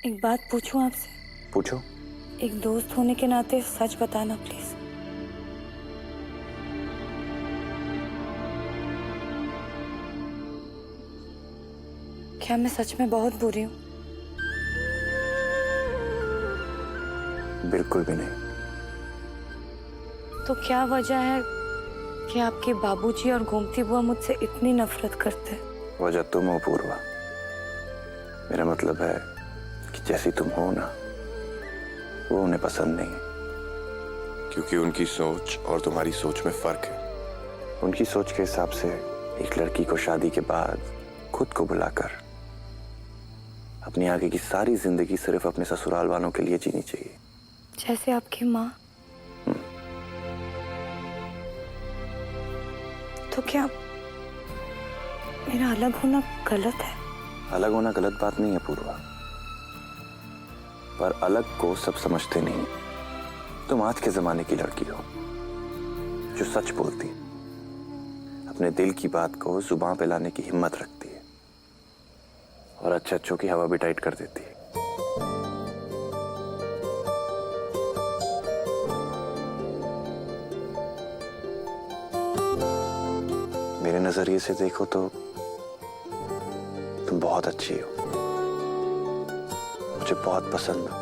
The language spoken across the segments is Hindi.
एक बात पूछूं आपसे? पूछो। एक दोस्त होने के नाते सच बताना प्लीज। क्या मैं सच में बहुत बुरी हूँ? बिल्कुल भी नहीं। तो क्या वजह है कि आपके बाबूजी और गोमती बुआ मुझसे इतनी नफरत करते हैं? वजह तुम हो पूर्वा। मेरा मतलब है कि जैसी तुम हो ना, वो उन्हें पसंद नहीं है। क्योंकि उनकी सोच और तुम्हारी सोच में फर्क है। उनकी सोच के हिसाब से एक लड़की को शादी के बाद खुद को बुलाकर अपनी आगे की सारी जिंदगी सिर्फ अपने ससुराल वालों के लिए जीनी चाहिए। जैसे आपकी माँ। तो क्या मेरा अलग होना गलत है? अलग होना गलत बात नहीं है पूर्वा, पर अलग को सब समझते नहीं। तुम आज के जमाने की लड़की हो जो सच बोलती, अपने दिल की बात को जुबान पे लाने की हिम्मत रखती है और अच्छों की हवा भी टाइट कर देती है। मेरे नजरिए से देखो तो तुम बहुत अच्छी हो, मुझे बहुत पसंद हो।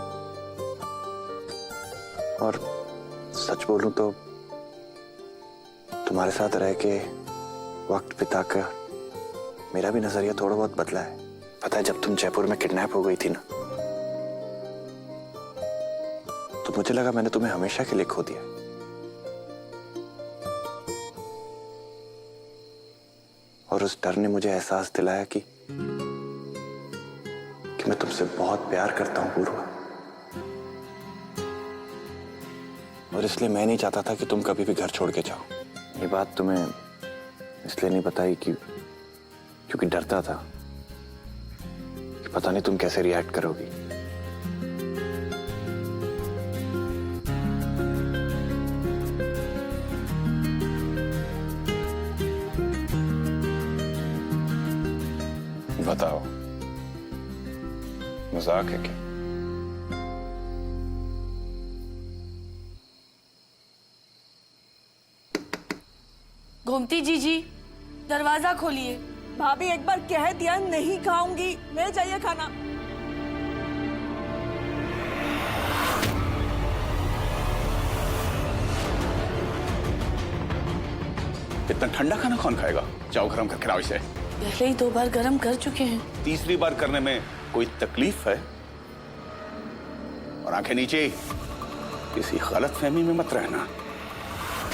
और सच बोलूं तो तुम्हारे साथ रह के वक्त बिताकर मेरा भी नजरिया थोड़ा बहुत बदला है। पता है, जब तुम जयपुर में किडनैप हो गई थी ना, तो मुझे लगा मैंने तुम्हें हमेशा के लिए खो दिया। और उस डर ने मुझे एहसास दिलाया कि मैं तुमसे बहुत प्यार करता हूं पूर्वा। और इसलिए मैं नहीं चाहता था कि तुम कभी भी घर छोड़ के जाओ। ये बात तुम्हें इसलिए नहीं बताई क्योंकि डरता था कि पता नहीं तुम कैसे रिएक्ट करोगी। बताओ, मजाक है क्या? गोमती जी दरवाजा खोलिए। भाभी एक बार कह दिया नहीं खाऊंगी, ले जाइए खाना। इतना ठंडा खाना कौन खाएगा? जाओ गरम करके लाओ इसे। पहले ही 2 बार गरम कर चुके हैं। तीसरी बार करने में कोई तकलीफ है? और आंखें नीचे, किसी गलतफहमी में मत रहना।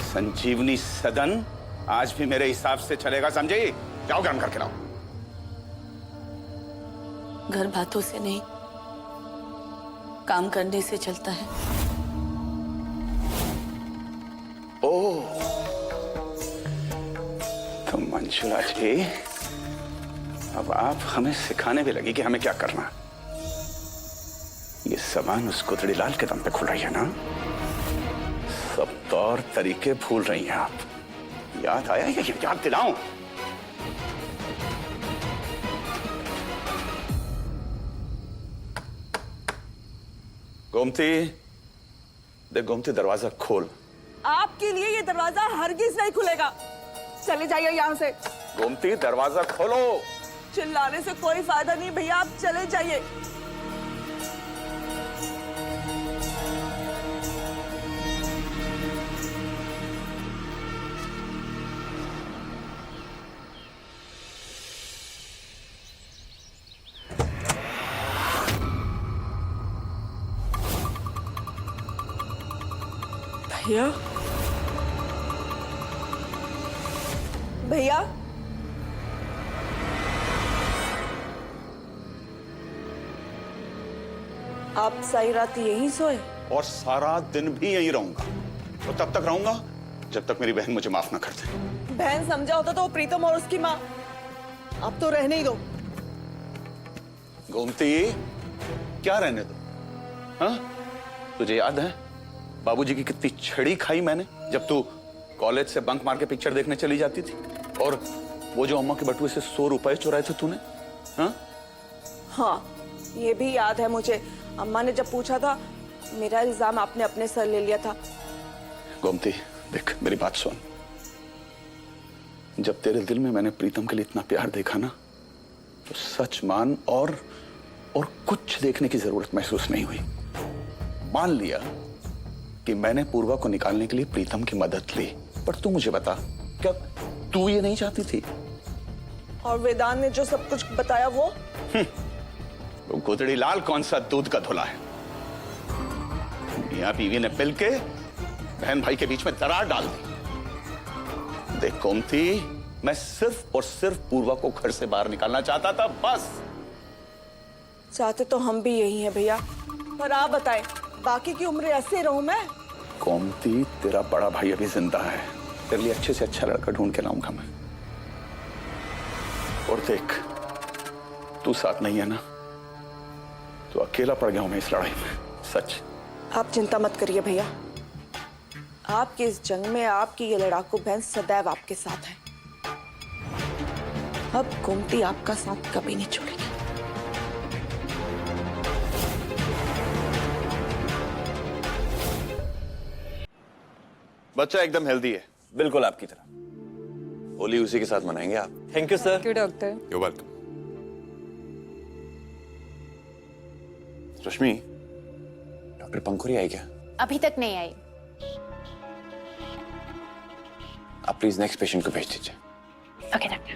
संजीवनी सदन आज भी मेरे हिसाब से चलेगा, समझे? जाओ गरम करके लाओ। घर बातों से नहीं, काम करने से चलता है। ओह, तो मंजुला जी, अब आप हमें सिखाने भी लगी कि हमें क्या करना। ये सामान उस गुदड़ी लाल के दम पे खुल रही है ना? सब तौर तरीके भूल रही हैं आप। याद आया या याद दिलाऊं? गोमती, देख गोमती, दरवाजा खोल। आपके लिए ये दरवाजा हरगिज नहीं खुलेगा। चले जाइए यहाँ से। गोमती, दरवाजा खोलो। चिल्लाने से कोई फायदा नहीं भैया, आप चले जाइए। भैया, भैया, आप सारी रात यहीं सोए? और सारा दिन भी यहीं रहूंगा। तो तब तक रहूंगा जब तक मेरी बहन मुझे माफ ना कर दे। बहन समझा होता तो प्रीतम और उसकी माँ। अब तो रहने ही दो। गोमती, क्या रहने दो? हाँ, तुझे याद है बाबूजी की कितनी छड़ी खाई मैंने जब तू कॉलेज से बंक मार के पिक्चर देखने चली जाती थी? और वो जो अम्मा के बटुए से 100 रुपए चुराए थे तूने? हाँ, हाँ, ये भी याद है मुझे, अम्मा ने जब पूछा था मेरा इल्जाम आपने अपने सर ले लिया था। गोमती देख, मेरी बात सुन। जब तेरे दिल में मैंने प्रीतम के लिए इतना प्यार देखा ना, तो सच मान और कुछ देखने की जरूरत महसूस नहीं हुई। मान लिया कि मैंने पूर्वा को निकालने के लिए प्रीतम की मदद ली, पर तू मुझे बता, क्या तू ये नहीं चाहती थी? और वेदांत ने जो सब कुछ बताया वो गुदड़ी लाल कौन सा दूध का धुला है? मियां बीवी ने मिल के बहन भाई के बीच में दरार डाल दी। देख गोमती, मैं सिर्फ और सिर्फ पूर्वा को घर से बाहर निकालना चाहता था, बस। चाहते तो हम भी यही हैं भैया, पर आप बताएं बाकी की उम्र ऐसे रहूं मैं? गोमती, तेरा बड़ा भाई अभी जिंदा है, तेरे लिए अच्छे से अच्छा लड़का ढूंढ के लाऊंगा मैं। और देख, तू साथ नहीं है ना, तो अकेला पड़ गया हूं मैं इस लड़ाई में, सच। आप चिंता मत करिए भैया, आपकी इस जंग में आपकी ये लड़ाकू बहन सदैव आपके साथ है। अब गोमती आपका साथ कभी नहीं छोड़ेगी। बच्चा एकदम हेल्दी है। बिल्कुल आपकी तरह। होली उसी के साथ मनाएंगे आप। Thank you sir. Doctor. You welcome. Rashmi, doctor Pankhuri आई क्या? अभी तक नहीं आई। आप प्लीज नेक्स्ट पेशेंट को भेज दीजिए। Okay doctor.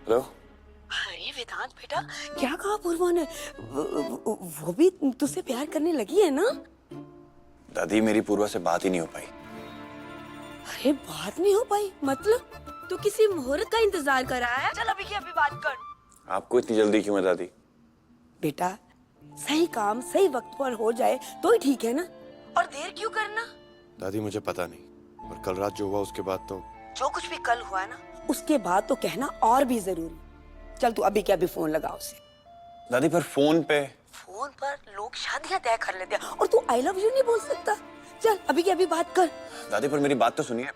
हेलो। अरे वेदांत बेटा, क्या कहा पूर्वा ने? वो भी तुझसे प्यार करने लगी है ना? दादी, मेरी पूर्वा से बात ही नहीं हो पाई। अरे बात नहीं हो पाई मतलब? तू किसी मुहूर्त का इंतजार कर रहा है? चल अभी की अभी बात कर। आपको इतनी जल्दी क्यों है दादी? बेटा, सही काम सही वक्त पर हो जाए तो ही ठीक है ना, और देर क्यों करना? दादी मुझे पता नहीं, और कल रात जो हुआ उसके बाद तो जो कुछ भी कल हुआ ना, उसके बाद तो कहना और भी जरूरी। चल तू अभी के अभी फोन लगा उसे। दादी, पर फोन पर लोग शादियां तय कर लेते हैं और तू आई लव यू नहीं बोल सकता। चल अभी के अभी बात कर। दादी, पर मेरी बात तो सुनिए।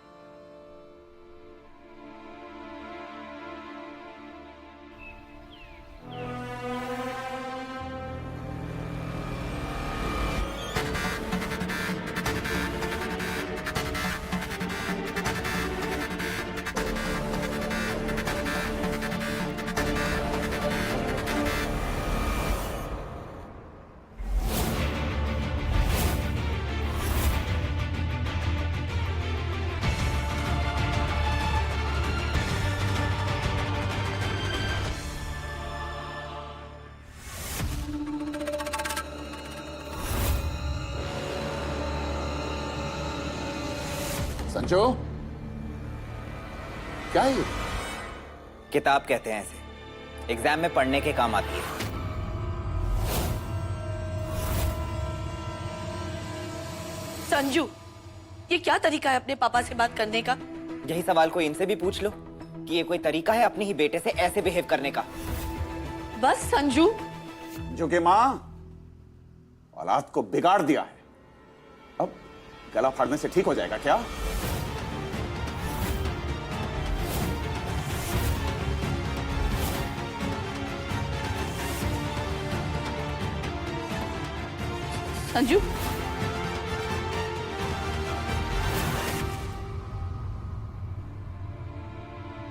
संजो, क्या है ये? किताब कहते हैं इसे, एग्जाम में पढ़ने के काम आती है। संजू, ये क्या तरीका है अपने पापा से बात करने का? यही सवाल कोई इनसे भी पूछ लो कि ये कोई तरीका है अपने ही बेटे से ऐसे बिहेव करने का। बस संजू। जो कि माँ औलाद को बिगाड़ दिया है, अब गला फाड़ने से ठीक हो जाएगा क्या? संजू,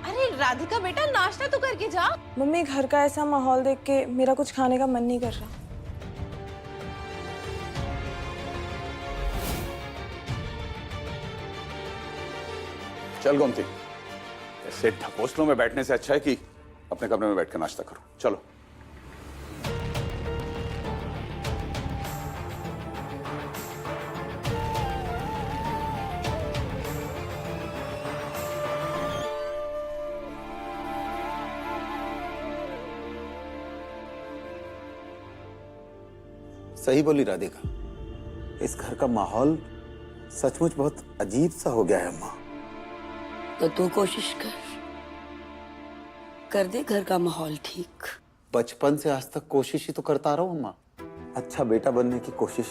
अरे राधिका बेटा, नाश्ता तो करके जा। मम्मी, घर का ऐसा माहौल देख के मेरा कुछ खाने का मन नहीं कर रहा। चल गोमती, ऐसे ढकोसलों में बैठने से अच्छा है कि अपने कमरे में बैठ कर नाश्ता करो। चलो। सही बोली राधिका, इस घर का माहौल सचमुच बहुत अजीब सा हो गया है अम्मा। तो तू कोशिश कर दे घर का माहौल ठीक। बचपन से आज तक कोशिश ही तो करता रहा हूं अम्मा। अच्छा बेटा बनने की कोशिश,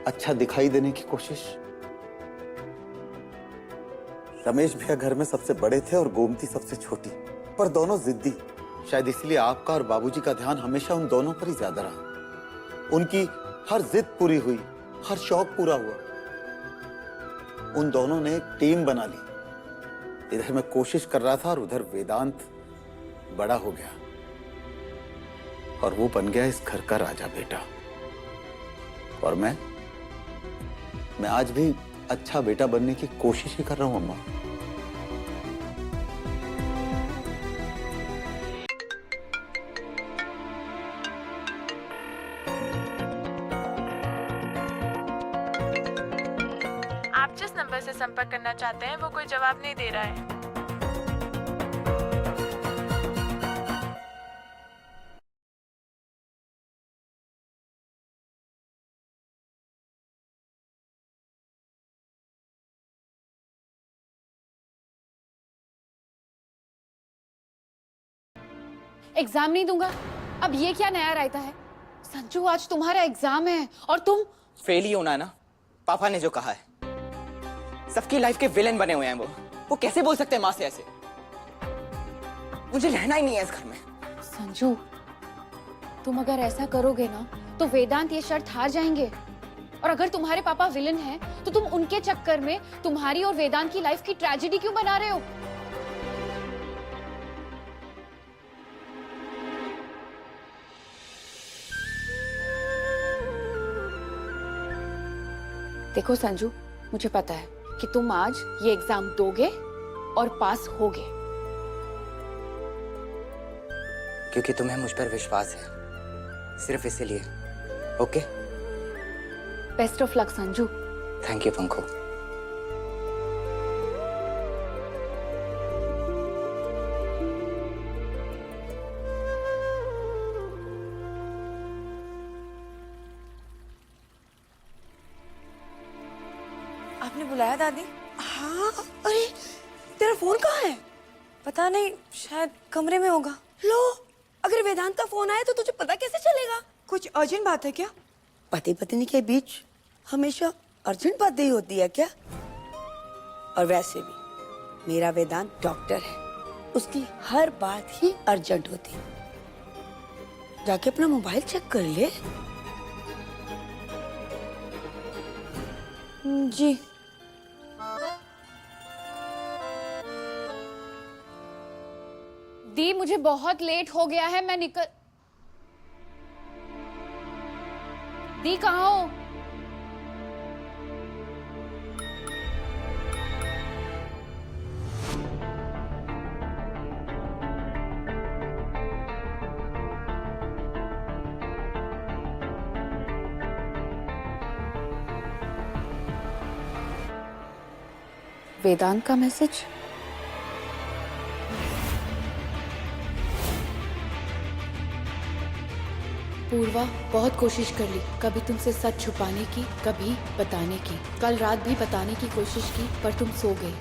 अच्छा दिखाई देने की कोशिश, रमेश भैया घर में सबसे बड़े थे और गोमती सबसे छोटी, पर दोनों जिद्दी। शायद इसलिए आपका और बाबूजी का ध्यान हमेशा उन दोनों पर ही ज्यादा रहा। उनकी हर जिद पूरी हुई, हर शौक पूरा हुआ। उन दोनों ने एक टीम बना ली। इधर मैं कोशिश कर रहा था और उधर वेदांत बड़ा हो गया और वो बन गया इस घर का राजा बेटा। और मैं आज भी अच्छा बेटा बनने की कोशिश ही कर रहा हूं अम्मा। आप जिस नंबर से संपर्क करना चाहते हैं वो कोई जवाब नहीं दे रहा है। एग्जाम नहीं दूंगा। अब ये क्या नया रायता है? संजू, आज तुम्हारा एग्जाम है और तुम फेल ही होना है ना, पापा ने जो कहा है। सबकी लाइफ के विलेन बने हुए हैं वो कैसे बोल सकते हैं माँ से ऐसे? मुझे रहना ही नहीं है इस घर में। संजू, तुम अगर ऐसा करोगे ना तो वेदांत ये शर्त हार जाएंगे। और अगर तुम्हारे पापा विलन हैं तो तुम उनके चक्कर में तुम्हारी और वेदांत की लाइफ की ट्रेजेडी क्यों बना रहे हो? देखो संजू, मुझे पता है कि तुम आज ये एग्जाम दोगे और पास होगे, क्योंकि तुम्हें मुझ पर विश्वास है, सिर्फ इसीलिए। Okay, best of luck Sanju. Thank you पंखो। आपने बुलाया दादी? हाँ, अरे तेरा फोन कहाँ है? पता नहीं, शायद कमरे में होगा। लो, अगर वेदांत का फोन आया तो तुझे पता कैसे चलेगा? कुछ अर्जेंट बात है क्या? पति पत्नी के बीच हमेशा अर्जेंट बातें ही होती है क्या? और वैसे भी मेरा वेदांत डॉक्टर है, उसकी हर बात ही अर्जेंट होती है। जाके अपना मोबाइल चेक कर ले। जी। दी, मुझे बहुत लेट हो गया है, मैं निकल। दी कहाँ हो? वेदांत का मैसेज। पूर्वा, बहुत कोशिश कर ली, कभी तुमसे सच छुपाने की, कभी बताने की। कल रात भी बताने की कोशिश की पर तुम सो गए।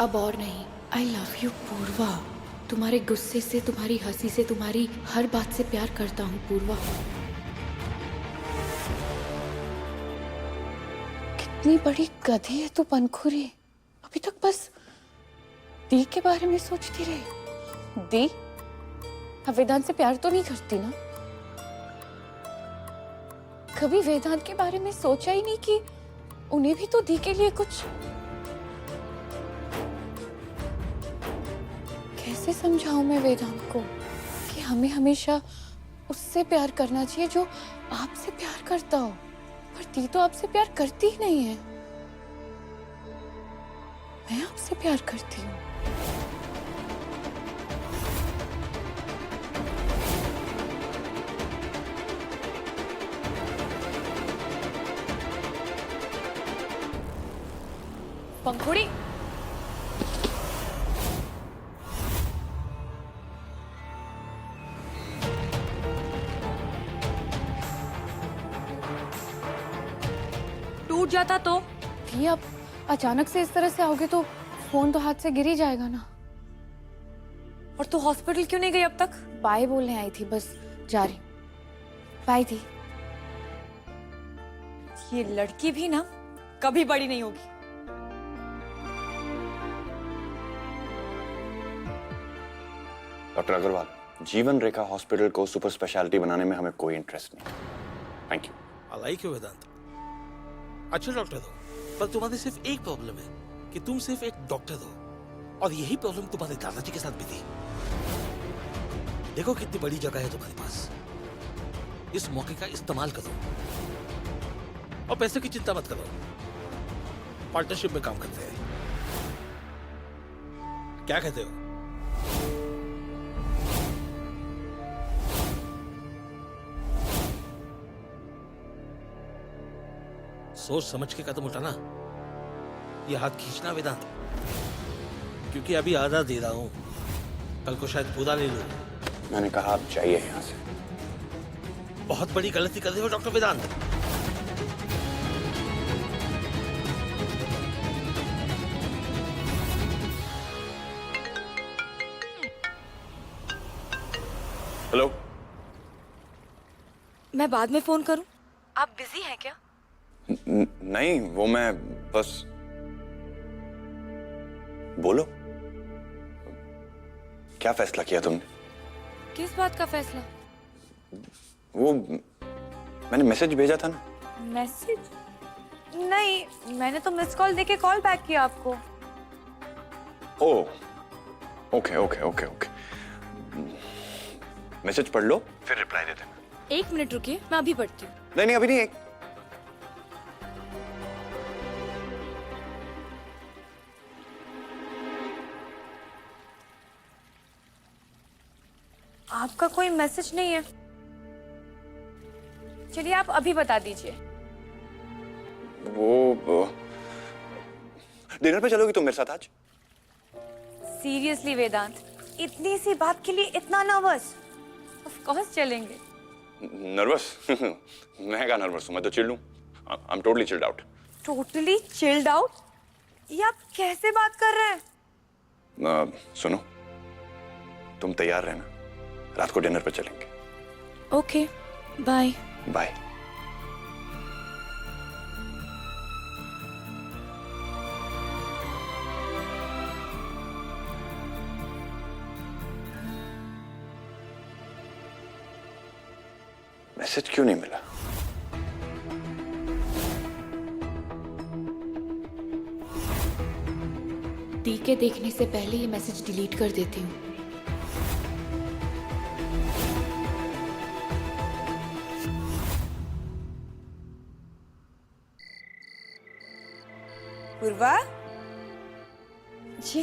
अब और नहीं। आई लव यू पूर्वा। तुम्हारे गुस्से से, तुम्हारी हंसी से, तुम्हारी हर बात से प्यार करता हूँ पूर्वा। कितनी बड़ी गधी है तू पंखुरी। अभी तक बस दी के बारे में सोचती रही। दी अब वेदांत से प्यार तो नहीं करती ना? कभी वेदांत के बारे में सोचा ही नहीं कि उन्हें भी तो दी के लिए कुछ। कैसे समझाऊं मैं वेदांत को कि हमें हमेशा उससे प्यार करना चाहिए जो आपसे प्यार करता हो, पर दी तो आपसे प्यार करती ही नहीं है। मैं आपसे प्यार करती हूँ। पंखुड़ी, टूट जाता तो? दी, अब अचानक से इस तरह से आओगे तो फोन तो हाथ से गिर ही जाएगा ना। और तू हॉस्पिटल क्यों नहीं गई अब तक? बाय बोलने आई थी, बस जा रही। By the. ये लड़की भी ना कभी बड़ी नहीं होगी। डॉक्टर अग्रवाल, जीवन रेखा हॉस्पिटल को सुपर स्पेशलिटी बनाने में हमें कोई इंटरेस्ट नहीं। Thank you. I like you Vedant, अच्छे डॉक्टर हो, पर तुम्हारी सिर्फ एक प्रॉब्लम है कि तुम सिर्फ एक डॉक्टर हो, और यही प्रॉब्लम तुम्हारे दादाजी के साथ भी थी। देखो कितनी बड़ी जगह है तुम्हारे पास, इस मौके का इस्तेमाल करो और पैसे की चिंता मत करो, पार्टनरशिप में काम करते हैं। क्या कहते हो? सोच समझ के कदम उठाना, ये हाथ खींचना वेदांत, क्योंकि अभी आधा दे रहा हूं, कल को शायद पूरा ले लूं। मैंने कहा आप जाइए यहाँ से। बहुत बड़ी गलती कर रहे हो डॉक्टर वेदांत। हेलो, मैं बाद में फोन करूं? आप बिजी हैं क्या? नहीं, वो मैं बस। बोलो, क्या फैसला किया तुमने? किस बात का फैसला? वो मैंने मैसेज भेजा था ना। मैसेज? नहीं, मैंने तो मिस कॉल देके कॉल बैक किया आपको। Oh, okay okay okay okay. Message पढ़ लो, फिर रिप्लाई दे देना। 1 मिनट रुकिए, मैं अभी पढ़ती हूँ। नहीं नहीं, अभी नहीं। आपका कोई मैसेज नहीं है। चलिए आप अभी बता दीजिए। वो डिनर पे चलोगी तुम मेरे साथ आज? सीरियसली वेदांत, इतनी सी बात के लिए इतना नर्वस? ऑफ कोर्स चलेंगे। नर्वस? मैं क्या नर्वस हूँ, मैं तो चिल्ड हूँ। I am totally chilled out. Totally chilled out? ये आप कैसे बात कर रहे हैं? सुनो, तुम तैयार रहना, रात को डिनर पे चलेंगे। Okay, bye. बाय। मैसेज क्यों नहीं मिला? दी के देखने से पहले ये मैसेज डिलीट कर देती हूँ। पूर्वा जी।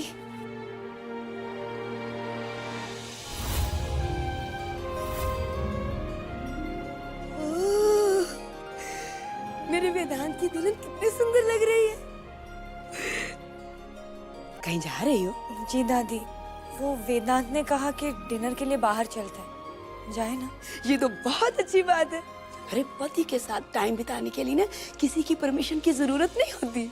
मेरे वेदांत की दुल्हन कितनी सुंदर लग रही है। कहीं जा रही हो? जी दादी, वो वेदांत ने कहा कि डिनर के लिए बाहर चलते हैं, जाए ना? ये तो बहुत अच्छी बात है। अरे पति के साथ टाइम बिताने के लिए ना किसी की परमिशन की जरूरत नहीं होती।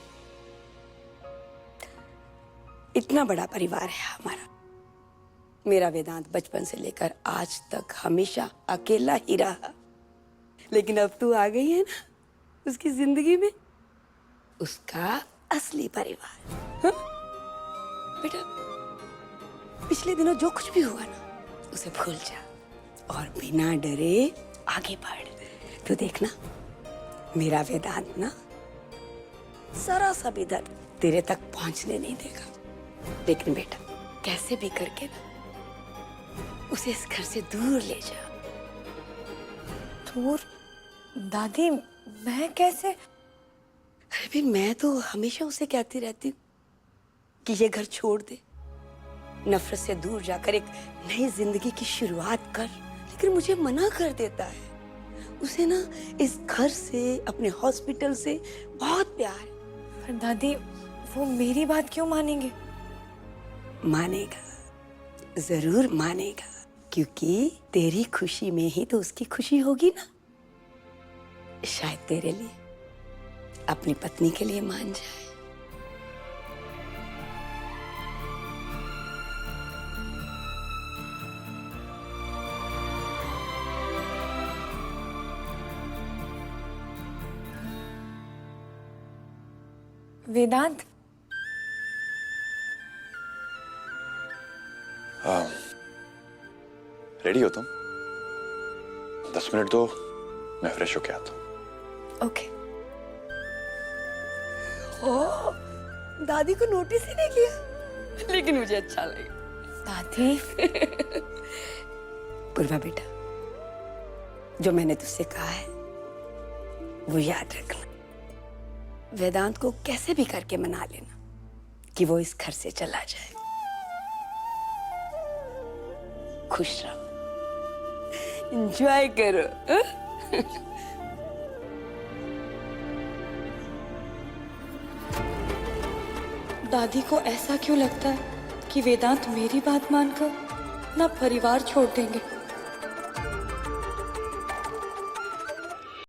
इतना बड़ा परिवार है हमारा। मेरा वेदांत बचपन से लेकर आज तक हमेशा अकेला ही रहा, लेकिन अब तू आ गई है ना उसकी जिंदगी में, उसका असली परिवार। हाँ? बेटा, पिछले दिनों जो कुछ भी हुआ ना उसे भूल जा और बिना डरे आगे बढ़। तू देखना, मेरा वेदांत ना जरा सा भी दर्द तेरे तक पहुंचने नहीं देगा। लेकिन बेटा, कैसे भी करके ना उसे इस घर से दूर ले जा। दूर? दादी, मैं कैसे? अरे भी मैं तो हमेशा उसे कहती रहती हूँ कि ये घर छोड़ दे, नफरत से दूर जाकर एक नई जिंदगी की शुरुआत कर, लेकिन मुझे मना कर देता है। उसे ना इस घर से, अपने हॉस्पिटल से बहुत प्यार है। पर दादी, वो मेरी बात क्यों मानेंगे? मानेगा, जरूर मानेगा, क्योंकि तेरी खुशी में ही तो उसकी खुशी होगी ना। शायद तेरे लिए, अपनी पत्नी के लिए मान जाए। वेदांत, रेडी हो तुम? 10 मिनट दो, मैं फ्रेश होके आता हूँ। ओके। ओह, दादी को नोटिस ही नहीं किया, लेकिन मुझे अच्छा लगा। दादी। पूर्वा बेटा, जो मैंने तुझसे कहा है वो याद रखना। वेदांत को कैसे भी करके मना लेना कि वो इस घर से चला जाए। खुश रहो, एंजॉय करो। दादी को ऐसा क्यों लगता है कि वेदांत मेरी बात मानकर ना परिवार छोड़ देंगे?